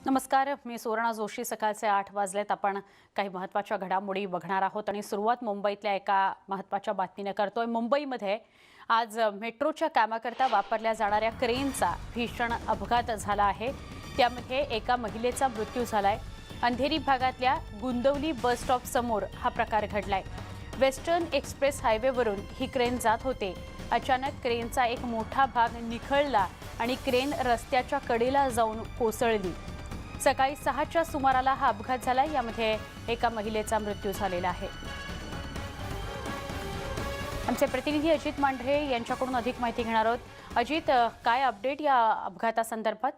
नमस्कार, मी सुवर्णा जोशी। सकाळचे 8 वाजलेत। आपण काही महत्त्वाच्या घडामोडी बघणार आहोत आणि सुरुवात मुंबईतल्या एका महत्त्वाच्या बातमीने करतोय। मुंबईमध्ये आज मेट्रोच्या कामाकरता वापरल्या जाणाऱ्या क्रेनचा भीषण अपघात झाला आहे। त्यामध्ये एका महिलेचा मृत्यू झालाय। अंधेरी भागातल्या गुंदवली बस स्टॉप समोर हा प्रकार घडलाय। वेस्टर्न एक्सप्रेस हायवेवरून ही क्रेन जात होते। अचानक क्रेनचा एक मोठा भाग निखळला आणि क्रेन रस्त्याच्या कडेला जाऊन कोसळली। सकाळी 6च्या सुमाराला हा अपघात झाला। यामध्ये एका महिलेचा मृत्यू झालेला आहे। आमचे प्रतिनिधी अजित मांढरे यांच्याकडून अधिक माहिती घेणार आहोत। अजित, काय अपडेट या अपघातासंदर्भात?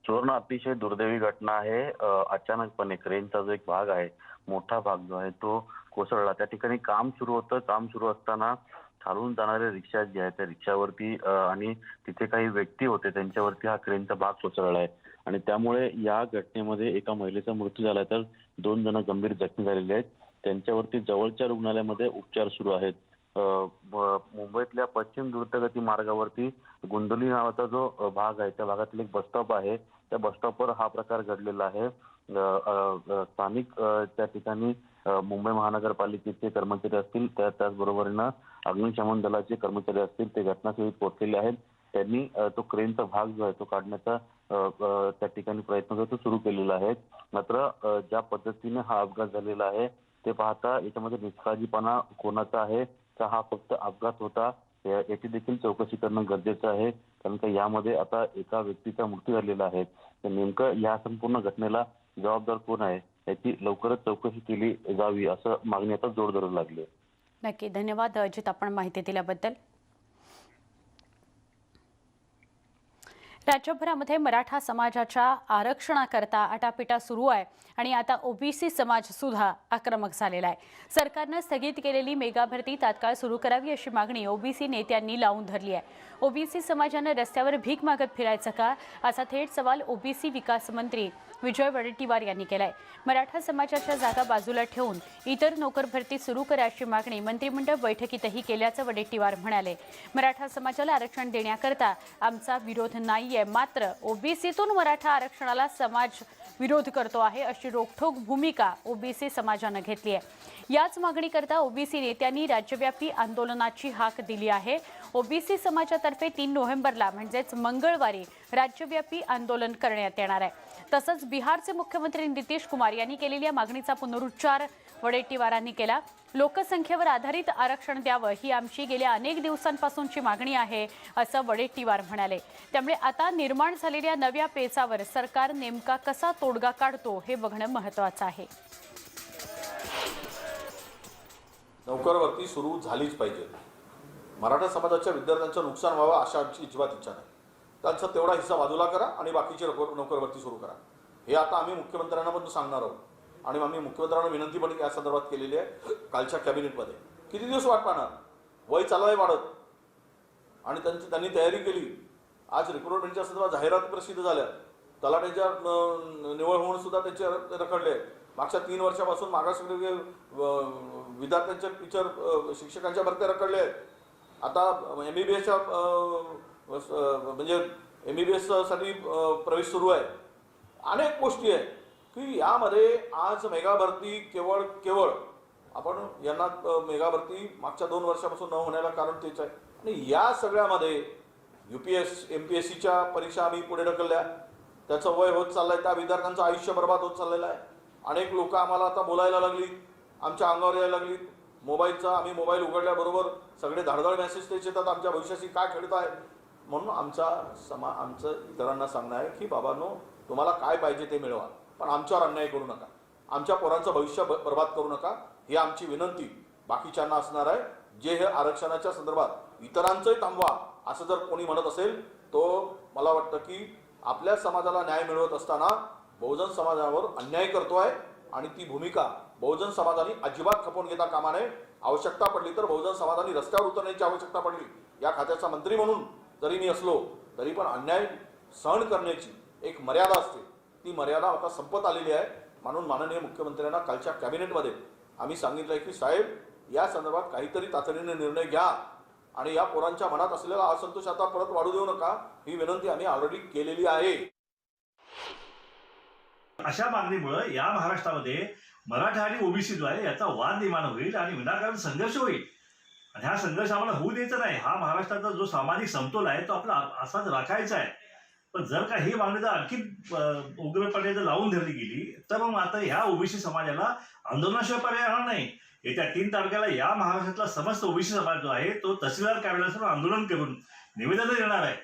सुवर्ण, अतिशय दुर्दैवी घटना आहे। अचानकपणे क्रेनचा जो एक भाग आहे, मोठा भाग जो आहे तो कोसळला। त्या ठिकाणी काम सुरू होतं। काम सुरू असताना खालून जाणारे रिक्षा जे आहेत त्या रिक्षावरती आणि तिथे काही व्यक्ती होते त्यांच्यावरती हा क्रेनचा भाग कोसळला आहे आणि त्यामुळे या घटनेमध्ये एका महिलेचा मृत्यू झाला, तर 2 जण गंभीर जखमी झालेले आहेत। त्यांच्यावरती जवळच्या रुग्णालयामध्ये उपचार सुरू आहेत। मुंबईतल्या पश्चिम द्रुतगती मार्गावरती गुंदोली नावाचा जो भाग आहे त्या भागातील एक बस स्टॉप आहे। त्या बस स्टॉपवर हा प्रकार घडलेला आहे। स्थानिक त्या ठिकाणी मुंबई महानगरपालिकेचे कर्मचारी असतील, त्याचबरोबरीनं अग्निशमन दलाचे कर्मचारी असतील, ते घटनास्थळी पोहोचलेले आहेत। त्यांनी तो क्रेनचा भाग जो आहे तो काढण्याचा त्या ठिकाणी प्रयत्न तो सुरू केलेला आहे। मात्र ज्या पद्धतीने हा अपघात झालेला आहे ते पाहता याच्यामध्ये निष्काळजीपणा कोणाचा आहे का हा फक्त अपघात होता याची देखील चौकशी करणं गरजेचं आहे। कारण का यामध्ये आता एका व्यक्तीचा मृत्यू झालेला आहे। तर नेमकं या संपूर्ण घटनेला जबाबदार कोण आहे याची लवकरच चौकशी केली जावी असं मागणी आता जोर धरू लागली। नक्की, धन्यवाद अजित, आपण माहिती दिल्याबद्दल। राज्यभरामध्ये मराठा समाजाच्या आरक्षणाकरता आटापिटा सुरू आहे आणि आता ओबीसी समाज सुद्धा आक्रमक झालेला आहे। सरकारने स्थगित केलेली मेगा भरती तात्काळ सुरू करावी अशी मागणी ओबीसी नेत्यांनी लावून धरली आहे। ओबीसी समाजाने रस्त्यावर भीक मागत फिरायचं का, असा थेट सवाल ओबीसी विकास मंत्री विजय वडेट्टीवार यांनी केलाय। मराठा समाजाच्या जागा बाजूला ठेवून इतर नोकर भरती सुरू करा अशी मागणी मंत्रिमंडळ बैठकीतही केल्याचं वडेट्टीवार म्हणाले। मराठा समाजाला आरक्षण देण्याकरता आमचा विरोध नाहीये, मात्र ओबीसीतून मराठा आरक्षणाला समाज विरोध करतो आहे अशी रोखठोक भूमिका ओबीसी समाजाने घेतली आहे। याच मागणीकरता ओबीसी नेत्यांनी राज्यव्यापी आंदोलनाची हाक दिली आहे। ओबीसी समाजातर्फे 3 नोव्हेंबरला म्हणजेच मंगळवारी राज्यव्यापी आंदोलन करण्यात येणार आहे। तसंच बिहारचे मुख्यमंत्री नितीश कुमार यांनी केलेल्या मागणीचा पुनरुच्चार वडेट्टीवारांनी केला। लोकसंख्येवर आधारित आरक्षण द्यावं ही आमची गेल्या अनेक दिवसांपासूनची मागणी आहे असं वडेट्टीवार म्हणाले। त्यामुळे आता निर्माण झालेल्या नव्या पेचावर सरकार नेमका कसा तोडगा काढतो हे बघणं महत्त्वाचं आहे। नोकर भरती सुरू झालीच पाहिजे। मराठा समाजाच्या विद्यार्थ्यांचं नुकसान व्हावं अशा आमची अजिबात इच्छा नाही। त्यांचा तेवढा हिस्सा बाजूला करा आणि बाकीची नोकर भरती सुरू करा, हे आता आम्ही मुख्यमंत्र्यांना पण सांगणार आहोत आणि आम्ही मुख्यमंत्र्यांना विनंती पण या संदर्भात केलेली आहे कालच्या कॅबिनेटमध्ये। किती दिवस वाट पाहणार? वय चालवाय वाढत आणि त्यांनी तयारी केली। आज रिक्रुटमेंटच्या संदर्भात जाहिरात प्रसिद्ध झाल्या, तलाठ्याच्या निवड होऊन सुद्धा त्याचे रखडले। मागच्या 3 वर्षापासून मागासवर्गीय विद्यार्थ्यांच्या टीचर शिक्षकांच्या भरत्या रखडले आहेत। आता MBBSच्या म्हणजे MBBS साठी प्रवेश सुरू आहे। अनेक गोष्टी आहेत की यामध्ये आज मेगा भरती केवळ आपण यांना मेगा भरती मागच्या 2 वर्षापासून न होण्याला कारण तेच आहे। आणि या सगळ्यामध्ये MPSCच्या परीक्षा आम्ही पुढे ढकलल्या, त्याचं वय होत चाललंय, त्या विद्यार्थ्यांचं आयुष्य बर्बाद होत चाललेलं आहे। अनेक लोक आम्हाला आता बोलायला लागली, आमच्या अंगावर यायला लागली। आम्ही मोबाईल उघडल्याबरोबर सगळे धाडधाड मेसेज तेच येतात, आमच्या भविष्याशी काय खेळत आहे। म्हणून आमचं इतरांना सांगणं आहे की बाबांनो, तुम्हाला काय पाहिजे ते मिळवा, पण आमच्यावर अन्याय करू नका, आमच्या पोरांचं भविष्य बर्बाद करू नका, ही आमची विनंती बाकीच्यांना असणार आहे। जे हे आरक्षणाच्या संदर्भात इतरांचंही थांबवा असं जर कोणी म्हणत असेल तो मला वाटतं की आपल्या समाजाला न्याय मिळवत असताना बहुजन समाजावर अन्याय करतोय आणि ती भूमिका बहुजन समाजाने अजिबात खपवून घेता कामा नये। आवश्यकता पडली तर बहुजन समाजाने रस्त्यावर उतरण्याची आवश्यकता पडली, या खात्याचा मंत्री म्हणून जरी मी असलो तरी पण अन्याय सहन करण्याची एक मर्यादा असते, ती मर्यादा आता संपत आलेली आहे। म्हणून माननीय मुख्यमंत्र्यांना कालच्या कॅबिनेटमध्ये आम्ही सांगितलंय की साहेब, या संदर्भात काहीतरी तातडीने निर्णय घ्या आणि या पोरांच्या मनात असलेला असंतोष आता परत वाढू देऊ नका, ही विनंती आम्ही ऑलरेडी केलेली आहे। अशा मागणीमुळे या महाराष्ट्रामध्ये मराठा आणि ओबीसी जो आहे याचा वाद निर्माण होईल आणि विनाकारण संघर्ष होईल. आणि हा संघर्ष आम्हाला होऊ द्यायचा नाही. हा महाराष्ट्राचा जो सामाजिक समतोल आहे तो आपला असाच राखायचा आहे. पण जर का ही मागणी जर आणखी उग्रपणे जर लावून धरली गेली तर मग आता ह्या ओबीसी समाजाला आंदोलनाशिवाय पर्याय राहणार नाही. येत्या 3 तारखेला या महाराष्ट्रातला समस्त ओबीसी समाज जो आहे तो तहसीलदार कार्यालयासमोर आंदोलन करून निवेदन देणार आहे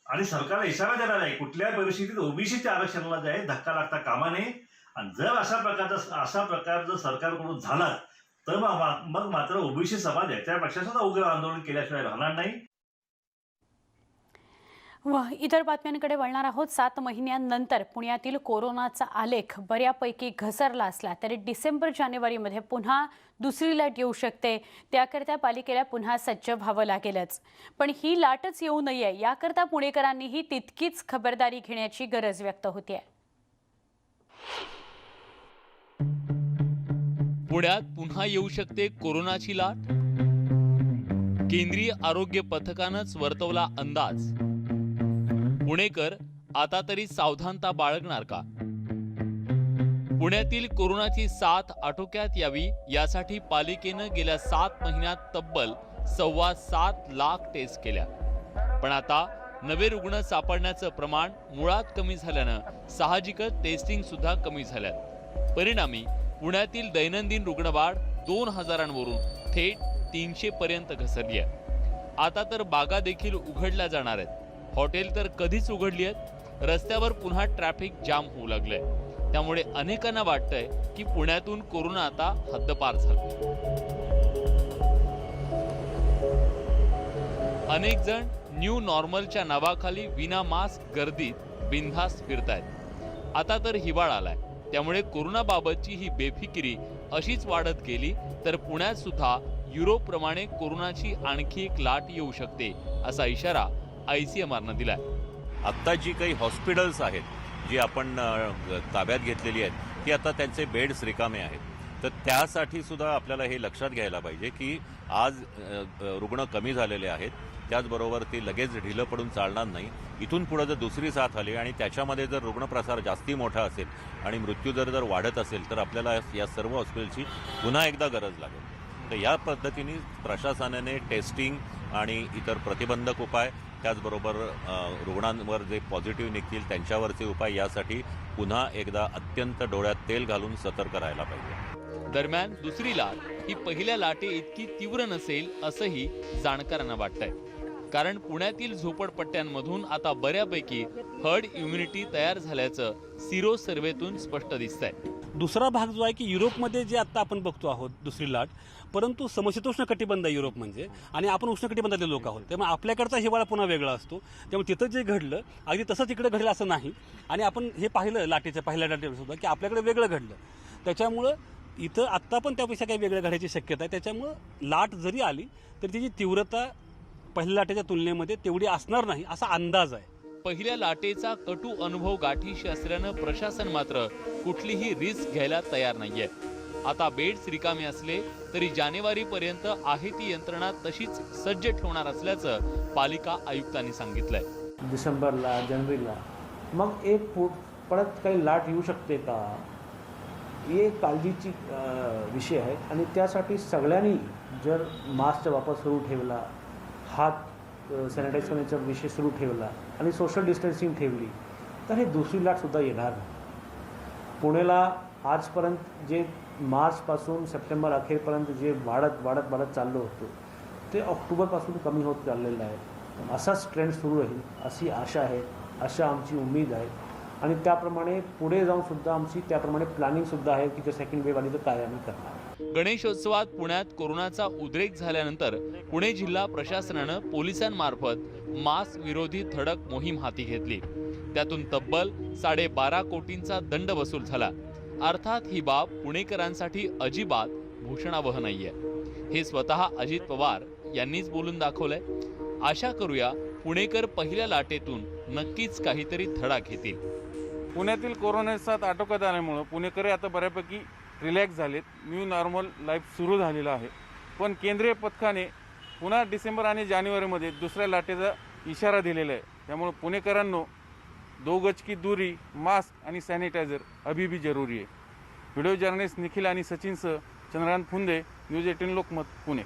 आणि सरकारला इशारा देणार आहे कुठल्याही परिस्थितीत ओबीसीच्या आरक्षणाला जे आहे धक्का लागता कामा नये. आणि जर अशा प्रकार जर सरकारकडून झाला तर मग मात्र ओबीसी समाज याच्यापेक्षा सुद्धा उग्र आंदोलन केल्याशिवाय राहणार नाही. व इतर बातम्यांकडे वळणार आहोत. 7 महिन्यांनंतर पुण्यातील कोरोनाचा आलेख बऱ्यापैकी घसरला असला तरी डिसेंबर-जानेवारीमध्ये पुन्हा दुसरी लाट येऊ शकते. त्याकरता पालिकेला पुन्हा सज्ज व्हावं लागेलच. पण ही लाटच येऊ नये याकरता पुणेकरांनीही तितकीच खबरदारी घेण्याची गरज व्यक्त होते. पुण्यात पुन्हा येऊ शकते कोरोनाची लाट. केंद्रीय आरोग्य पथकानंच वर्तवला अंदाज. पुणेकर आता तरी सावधानता बाळगणार का? पुण्यातील कोरोनाची साथ आटोक्यात यावी यासाठी पालिकेनं गेल्या 7 महिन्यात तब्बल 7.25 लाख टेस्ट केल्या. पण आता नवे रुग्ण सापडण्याचं प्रमाण मुळात कमी झाल्यानं साहजिकच टेस्टिंग सुद्धा कमी झाल्यात. परिणामी पुण्यातील दैनंदिन रुग्णवाढ 2000वरून थेट 300 पर्यंत घसरली आहे. आता तर बागा देखील उघडल्या जाणार आहेत. हॉटेल तर कधीच उघडली आहेत. रस्त्यावर पुन्हा ट्रॅफिक जाम होऊ लागलंय. त्यामुळे अनेकांना वाटतंय की पुण्यातून कोरोना आता हद्दपार झाला. अनेक जण न्यू नॉर्मलच्या नावाखाली विना मास्क गर्दीत बिनधास्त फिरतायत. आता तर हिवाळा आलाय. त्यामुळे कोरोनाबाबतची ही बेफिकिरी अशीच वाढत गेली तर पुण्यात सुद्धा युरोपप्रमाणे कोरोनाची आणखी एक लाट येऊ शकते असा इशारा ICMRनं दिलाय. आत्ता जी काही हॉस्पिटल्स आहेत जी आपण ताब्यात घेतलेली आहेत ती आता त्यांचे बेड्स रिकामे आहेत. तर त्यासाठी सुद्धा आपल्याला हे लक्षात घ्यायला पाहिजे की आज रुग्ण कमी झालेले आहेत. त्याचबरोबर ते लगेच ढिलं पडून चालणार नाही. इथून पुढे जर दुसरी साथ आली आणि त्याच्यामध्ये जर रुग्णप्रसार जास्ती मोठा असेल आणि मृत्यूदर जर वाढत असेल तर आपल्याला या सर्व हॉस्पिटलची पुन्हा एकदा गरज लागेल. तर या पद्धतीने प्रशासनाने टेस्टिंग आणि इतर प्रतिबंधक उपाय त्याचबरोबर रुग्णांवर जे पॉझिटिव्ह निघतील त्यांच्यावरचे उपाय यासाठी पुन्हा एकदा अत्यंत डोळ्यात तेल घालून सतर्क राहायला पाहिजे. दरम्यान दुसरी लाट ही पहिल्या लाटे इतकी तीव्र नसेल असंही जाणकारांना वाटतंय. कारण पुण्यातील झोपडपट्ट्यांमधून आता बऱ्यापैकी हर्ड इम्युनिटी तयार झाल्याचं सिरो सर्व्हेतून स्पष्ट दिसतंय. दुसरा भाग जो आहे की युरोपमध्ये जे आता आपण बघतो आहोत दुसरी लाट, परंतु समशीतोष्ण कटिबंध युरोप म्हणजे आणि आपण उष्णकटिबंधातले लोक आहोत. त्यामुळे आपल्याकडचा हिवाळा पुन्हा वेगळा असतो. त्यामुळे तिथं जे घडलं अगदी तसंच इकडे घडलं असं नाही. आणि आपण हे पाहिलं लाटेच्या पहिल्या लाटेवर सुद्धा की आपल्याकडे वेगळं घडलं. त्याच्यामुळं इथं आत्ता पण त्यापेक्षा काही वेगळं घडायची शक्यता आहे. त्याच्यामुळं लाट जरी आली तरी तिची तीव्रता पहिल्या लाटेच्या तुलनेमध्ये तेवढी असणार नाही असा अंदाज आहे. पहिल्या लाटेचा कटू अनुभव गाठीशी असल्यानं प्रशासन मात्र कुठलीही रिस्क घ्यायला तयार नाहीये. आता बेड्स रिकामे असले तरी जानेवारीपर्यंत आहे ती यंत्रणा तशीच सज्ज ठेवणार असल्याचं पालिका आयुक्तांनी सांगितलंय. डिसेंबरला जानेवारीला मग एक परत काही लाट येऊ शकते का, हे काळजीची विषय आहे. आणि त्यासाठी सगळ्यांनी जर मास्कचा वापर सुरू ठेवला, हात सॅनिटाईज करण्याचा विषय सुरू ठेवला आणि सोशल डिस्टन्सिंग ठेवली तर हे दुसरी लाटसुद्धा येणार नाही. पुण्याला आजपर्यंत जे मार्चपासून सप्टेंबर अखेरपर्यंत जे वाढत चाललं होतं ते ऑक्टोबरपासून कमी होत चाललेलं आहे. असाच ट्रेंड सुरू राहील अशी आशा आहे, अशा आमची उमेद आहे. आणि त्याप्रमाणे पुढे जाऊन सुद्धा आमची त्याप्रमाणे प्लॅनिंगसुद्धा आहे की जर सेकंड वेव्ह आली तर काय आम्ही करणार. गणेशोत्सवात पुण्यात कोरोनाचा उद्रेक झाल्यानंतर पुणे जिल्हा प्रशासनानं पोलिसांमार्फत मास्क विरोधी धडक मोहीम हाती घेतली. त्यातून तब्बल 12.5 कोटींचा दंड वसूल झाला. अर्थात ही बाब पुणेकरांसाठी अजिबात भूषणावह नाहीये. हे स्वतः अजित पवार यांनीच बोलून दाखवलंय. आशा करूया पुणेकर पहिल्या लाटेतून नक्कीच काहीतरी धडा घेतील. पुण्यातील कोरोना साथ आटोक्यात आल्यामुळं पुणेकरी आता बऱ्यापैकी रिलॅक्स झालेत. न्यू नॉर्मल लाईफ सुरू झालेलं आहे. पण केंद्रीय पथकाने पुन्हा डिसेंबर आणि जानेवारीमध्ये दुसऱ्या लाटेचा इशारा दिलेला आहे. त्यामुळे पुणेकरांनो 2 गज की दूरी, मास्क आणि सॅनिटायझर अभी भी जरूरी है. व्हिडिओ जर्नलिस्ट निखिल आणि सचिनसह चंद्रकांत फुंदे, न्यूज 18 लोकमत, पुणे.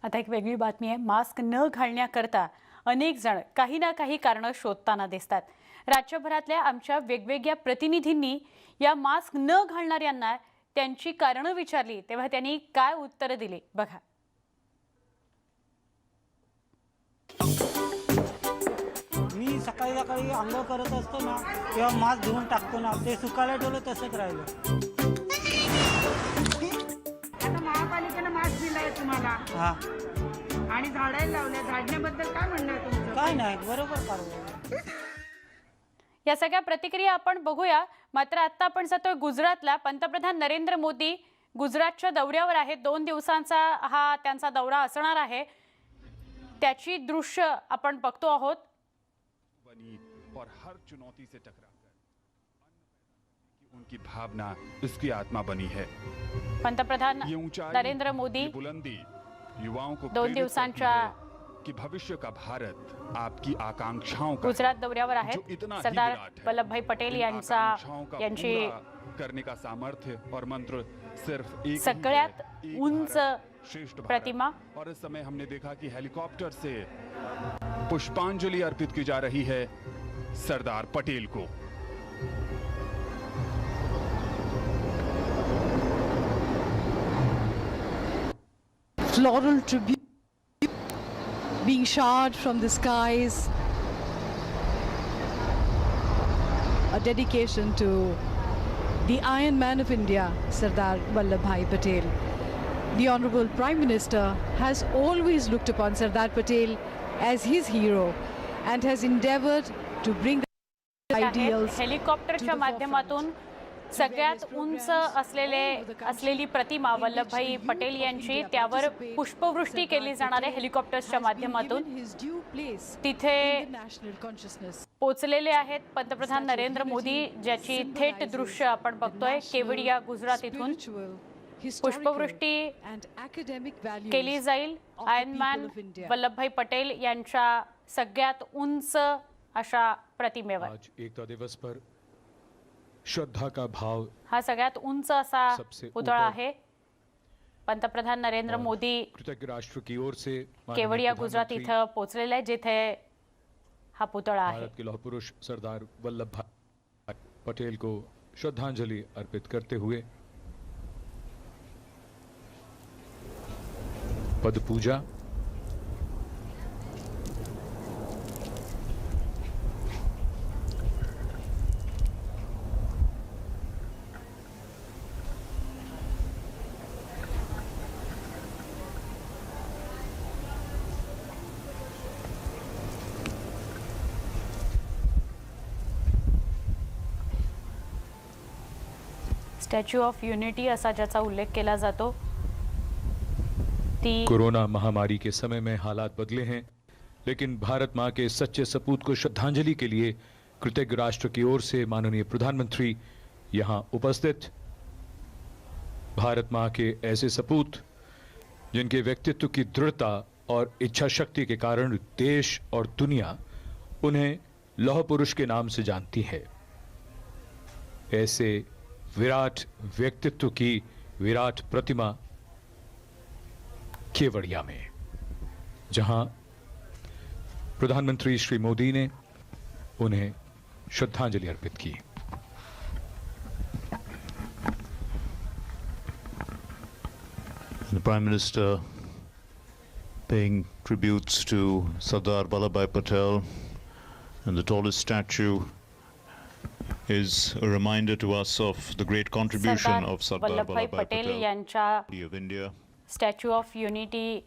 आता एक वेगळी बातमी आहे. मास्क न घालण्याकरता अनेक जण काही ना काही कारणं शोधताना दिसतात. राज्यभरातल्या आमच्या वेगवेगळ्या प्रतिनिधींनी या मास्क न घालणाऱ्यांना त्यांची कारणं विचारली तेव्हा त्यांनी काय उत्तरं दिली बघा. मी सकाळी सकाळी अंघोळ करत असतो ना तेव्हा मास्क धुवून टाकतो ना, ते सुकायला ठेवलं तसंच राहिलं. आता महापालिकेनं मास्क दिलाय तुम्हाला हा, आणि झाडायला लावल्या, झाडण्याबद्दल काय म्हणणं आहे तुमचं? काय नाही, बरोबर कारवाई. या सगळ्या प्रतिक्रिया आपण बघूया. मात्र आता आपण जातोय गुजरातला. पंतप्रधान नरेंद्र मोदी गुजरातच्या दौऱ्यावर आहेत. 2 दिवसांचा हा त्यांचा दौरा असणार आहे. त्याची दृश्य आपण बघतो आहोत. और हर चुनौती से टकराकर उनकी भावना उसकी आत्मा बनी है. पंतप्रधान ये ऊंचाई, नरेंद्र मोदी ये बुलंदी युवाओं को 2 प्रेरित दिवसांच्या करती है कि भविष्य का भारत आपकी आकांक्षाओं का गुजरात दौऱ्यावर जो आहेत. इतना ही सरदार विराट है. वल्लभभाई पटेल इन यांची आकांक्षाओं पूरा करने का सामर्थ्य और मंत्र सिर्फ एक ही है, सगळ्यात एक उंच भारत, श्रेष्ठ भारत. प्रतिमा. और इस समय हमने देखा कि हेलीकॉप्टर से पुष्पांजलि अर्पित की जा रही है सरदार पटेल को. Floral tribute being showered from the skies, a dedication to the Iron Man of India, Sardar Vallabhbhai Patel. The Honorable Prime Minister has always looked upon Sardar Patel as his hero and has endeavored to bring the ideals. हेलिकॉप्टरच्या माध्यमातून सगळ्यात उंच असलेली प्रतिमा वल्लभभाई पटेल यांची, त्यावर पुष्पवृष्टी केली जाणार आहे हेलिकॉप्टर्सच्या माध्यमातून. तिथे पोचलेले आहेत पंतप्रधान नरेंद्र मोदी, ज्याची थेट दृश्य आपण बघतोय केवडिया गुजरात इथून. पुष्पवृष्टी केली जाईल आयर्न मॅन वल्लभभाई पटेल यांच्या सगळ्यात उंच अशा प्रतिमेवर. आज एकता दिवस पर श्रद्धा का भाव हा सगळ्यात उंच असा पुतळा आहे. पंतप्रधान नरेंद्र मोदी कृतज्ञ राष्ट्र की ओर से केवडिया गुजरात इथं पोहोचलेले आहे, जिथे हा पुतळा आहे. भारत के लौह पुरुष सरदार वल्लभ भाई पटेल को श्रद्धांजलि अर्पित करते हुए पद पूजा, स्टॅच्यू ऑफ युनिटी असा ज्याचा उल्लेख केला जातो. कोरोना महामारी के समय में हालात बदले हैं, लेकिन भारत मां के सच्चे सपूत को श्रद्धांजलि के लिए कृतज्ञ राष्ट्र की ओर से माननीय प्रधानमंत्री यहां उपस्थित. भारत मां के ऐसे सपूत जिनके व्यक्तित्व की दृढ़ता और इच्छा शक्ति के कारण देश और दुनिया उन्हें लौह पुरुष के नाम से जानती है. ऐसे विराट व्यक्तित्व की विराट प्रतिमा केवड़िया में, जहां प्रधानमंत्री श्री मोदी ने उन्हें श्रद्धांजलि अर्पित की. The Prime Minister paying tributes to Sardar Vallabhbhai Patel, and the tallest statue is a reminder to us of the great contribution of Sardar Vallabhbhai Patel यांच्या of India. Statue of unity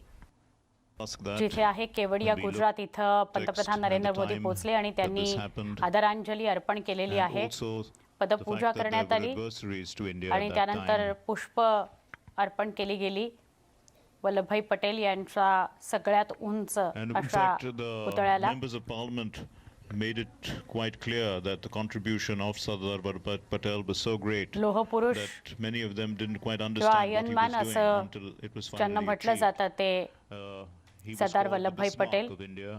जिथे आहे केवडिया गुजरात इथं पंतप्रधान नरेंद्र मोदी पोहोचले आणि त्यांनी आदरांजली अर्पण केलेली आहे. पदपूजा करण्यात आली आणि त्यानंतर पुष्प अर्पण केली गेली. वल्लभभाई पटेल यांच्या सगळ्यात उंच अशा पुतळ्याला. Made it quite clear that the contribution of Sardar Vallabhbhai Patel was so great लोह पुरुष that many of them didn't quite understand what he was doing until it was ज्यांना finally म्हटलं achieved. जातं ते He was Sardar called the Vallabhbhai Bismarck Patel. of India,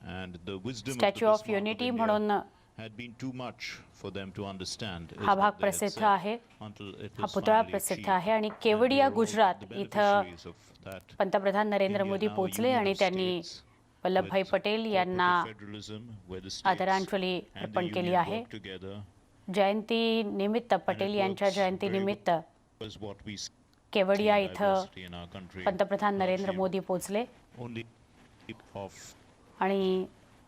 and the wisdom of the statue of Bismarck of unity India म्हणून had been too much for them to understand. is हा what भाग they had प्रसिद्ध said, आहे, until it हा was पुतळा finally प्रसिद्ध achieved. आहे आणि And Kevadia we are all Gujarat the इथं beneficiaries of that. पंतप्रधान Narendra India Modi now a पोहोचले union आणि of त्यांनी states वल्लभभाई with पटेल यांना cooperative federalism, where the states आदरांजली and the अर्पण केली union आहे. work together जयंती निमित्त पटेल यांच्या जयंती निमित्त was what we see Kevadia in इथं diversity in our country. पंतप्रधान नरेंद्र मोदी पोहोचले Only of आणि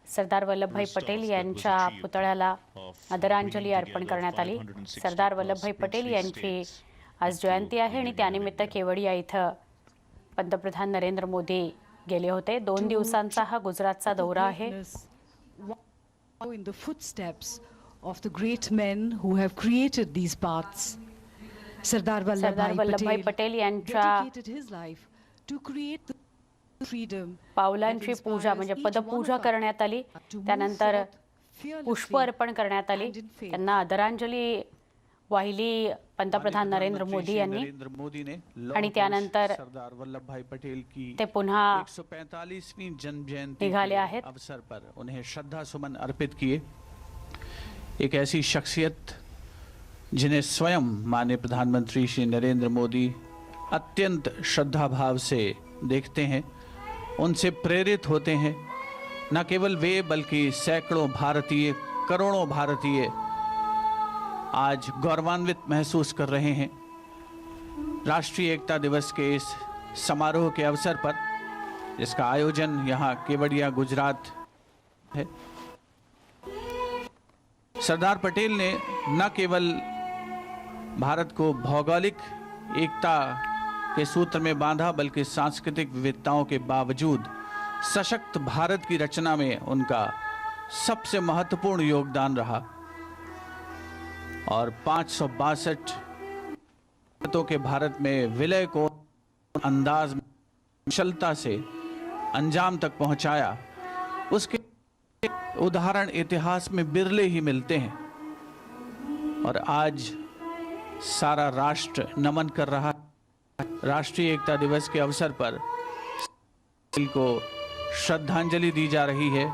सरदार वल्लभभाई पटेल यांच्या पुतळ्याला आदरांजली अर्पण करण्यात आली. सरदार वल्लभभाई पटेल यांची आज जयंती आहे आणि त्यानिमित्त केवडिया इथं पंतप्रधान नरेंद्र मोदी गेले होते. 2 दिवसांचा हा गुजरातचा दौरा आहे. In the footsteps of the great men who have created these paths. Sardar Vallabhbhai Patel यांच्या dedicated his life to create the freedom. पावलांची पूजा म्हणजे पदपूजा करण्यात आली. त्यानंतर पुष्प अर्पण करण्यात आली. त्यांना आदरांजली वाहिली पंतप्रधान नरेंद्र मोदी यांनी आणि त्यानंतर सरदार वल्लभभाई पटेल की ते पुन्हा 145वीं जन्म जयंती निघाले के आहेत. अवसर पर उन्हें श्रद्धा सुमन अर्पित किए. एक ऐसी शख्सियत जिन्हें स्वयं माननीय प्रधानमंत्री श्री नरेंद्र मोदी अत्यंत श्रद्धा भाव से देखते हैं, उनसे प्रेरित होते हैं. न केवल वे बल्कि सैकड़ों भारतीय, करोड़ों भारतीय आज गौरवान्वित महसूस कर रहे हैं. राष्ट्रीय एकता दिवस के इस समारोह के अवसर पर जिसका आयोजन यहाँ केवडिया गुजरात है, सरदार पटेल ने न केवल भारत को भौगोलिक एकता के सूत्र में बांधा बल्कि सांस्कृतिक विविधताओं के बावजूद सशक्त भारत की रचना में उनका सबसे महत्वपूर्ण योगदान रहा. और 562 के भारत में विलय को अंदाज में कुशलता से अंजाम तक पहुंचाया, उसके उदाहरण इतिहास में बिरले ही मिलते हैं. और आज सारा राष्ट्र नमन कर रहा है. राष्ट्रीय एकता दिवस के अवसर पर को श्रद्धांजलि दी जा रही है.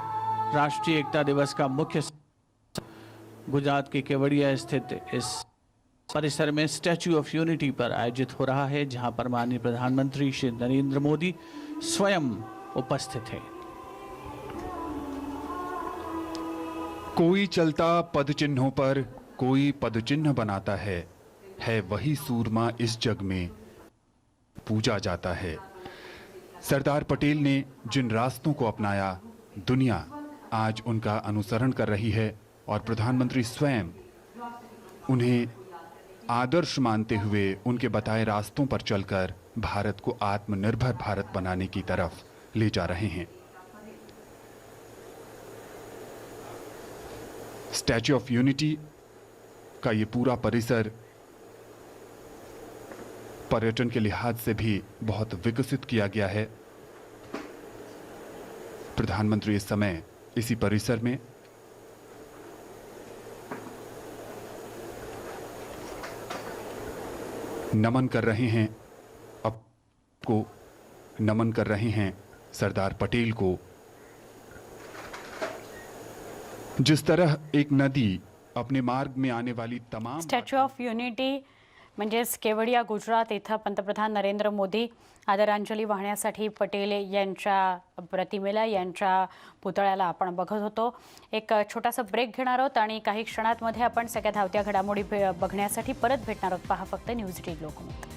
राष्ट्रीय एकता दिवस का मुख्य गुजरात के केवडिया स्थित इस परिसर में स्टैच्यू ऑफ यूनिटी पर आयोजित हो रहा है, जहां पर माननीय प्रधानमंत्री श्री नरेंद्र मोदी स्वयं उपस्थित हैं. कोई चलता पदचिन्हों पर कोई पदचिन्ह बनाता है वही सूरमा इस जग में पूजा जाता है. सरदार पटेल ने जिन रास्तों को अपनाया, दुनिया आज उनका अनुसरण कर रही है और प्रधानमंत्री स्वयं उन्हें आदर्श मानते हुए उनके बताए रास्तों पर चलकर भारत को आत्मनिर्भर भारत बनाने की तरफ ले जा रहे हैं. स्टैच्यू ऑफ यूनिटी का ये पूरा परिसर पर्यटन के लिहाज से भी बहुत विकसित किया गया है. प्रधानमंत्री इस समय इसी परिसर में नमन कर रहे हैं, अब को नमन कर रहे हैं सरदार पटेल को. जिस तरह एक नदी अपने मार्ग में आने वाली तमाम स्टॅच्यू ऑफ युनिटी म्हणजेच केवडिया गुजरात इथं पंतप्रधान नरेंद्र मोदी आदरांजली वाहण्यासाठी पटेल यांच्या प्रतिमेला, यांच्या पुतळ्याला आपण बघत होतो. एक छोटासा ब्रेक घेणार आहोत आणि काही क्षणांमध्ये आपण सगळ्या धावत्या घडामोडी बघण्यासाठी परत भेटणार आहोत. पहा फक्त न्यूज 18 लोकमत.